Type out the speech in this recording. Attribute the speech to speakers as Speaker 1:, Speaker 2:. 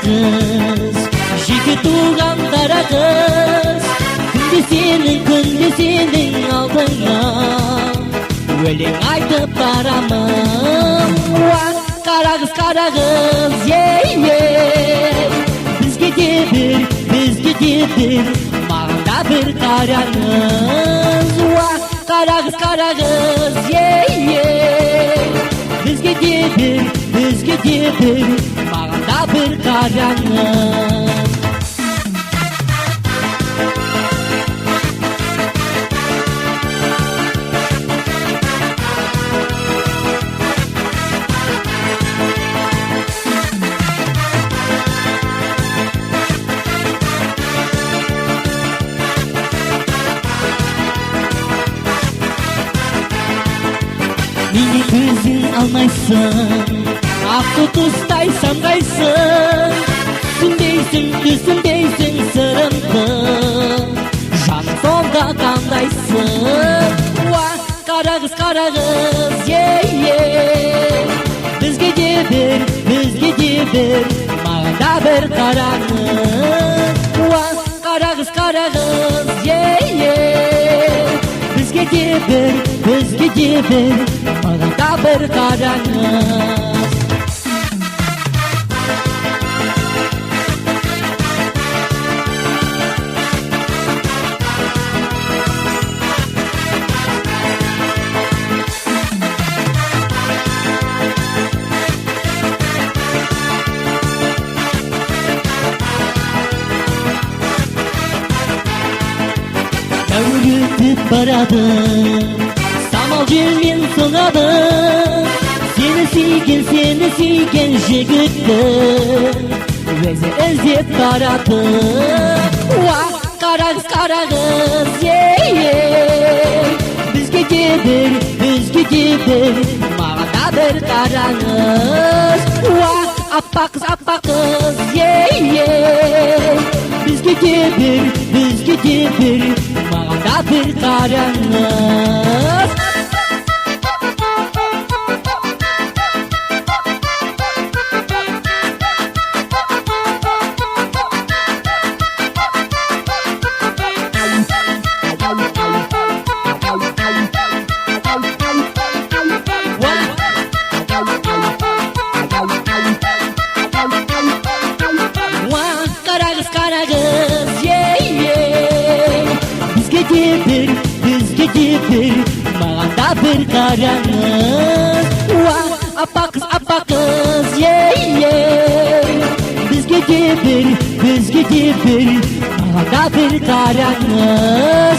Speaker 1: kız, jigit tuğan kara kız. Күнде сенің алдыңа өлең айтып барамын. Қара қыз, ей, бізге де бір, маған да бір қараңыз. Қара қыз, ей, бізге де бір, маған да бір қараңыз. Meni көзің алмайсың, ақты тұстай самғайсың. Түсінбейсің сырымды, жан сонда қандайсың. Қара қыз, ей, бізге де бір, маған да бір қараңыз. Қара қыз, ей, бізге де бір, маған да бір қараңыз. Дәуір өтіп барады, самал желмен соғады. Сені сүйген жігітті өзі іздеп барады. Қара қыз, ей, бізге де бір, маған да бір қараңыз. Аппақ қыз, ей, бізге де бір, маған да бір қараңыз. Қара қыз, ей, бізге де бір, маған да бір қараңыз. Аппақ қыз, ей, бізге де бір, маған да бір қараңыз.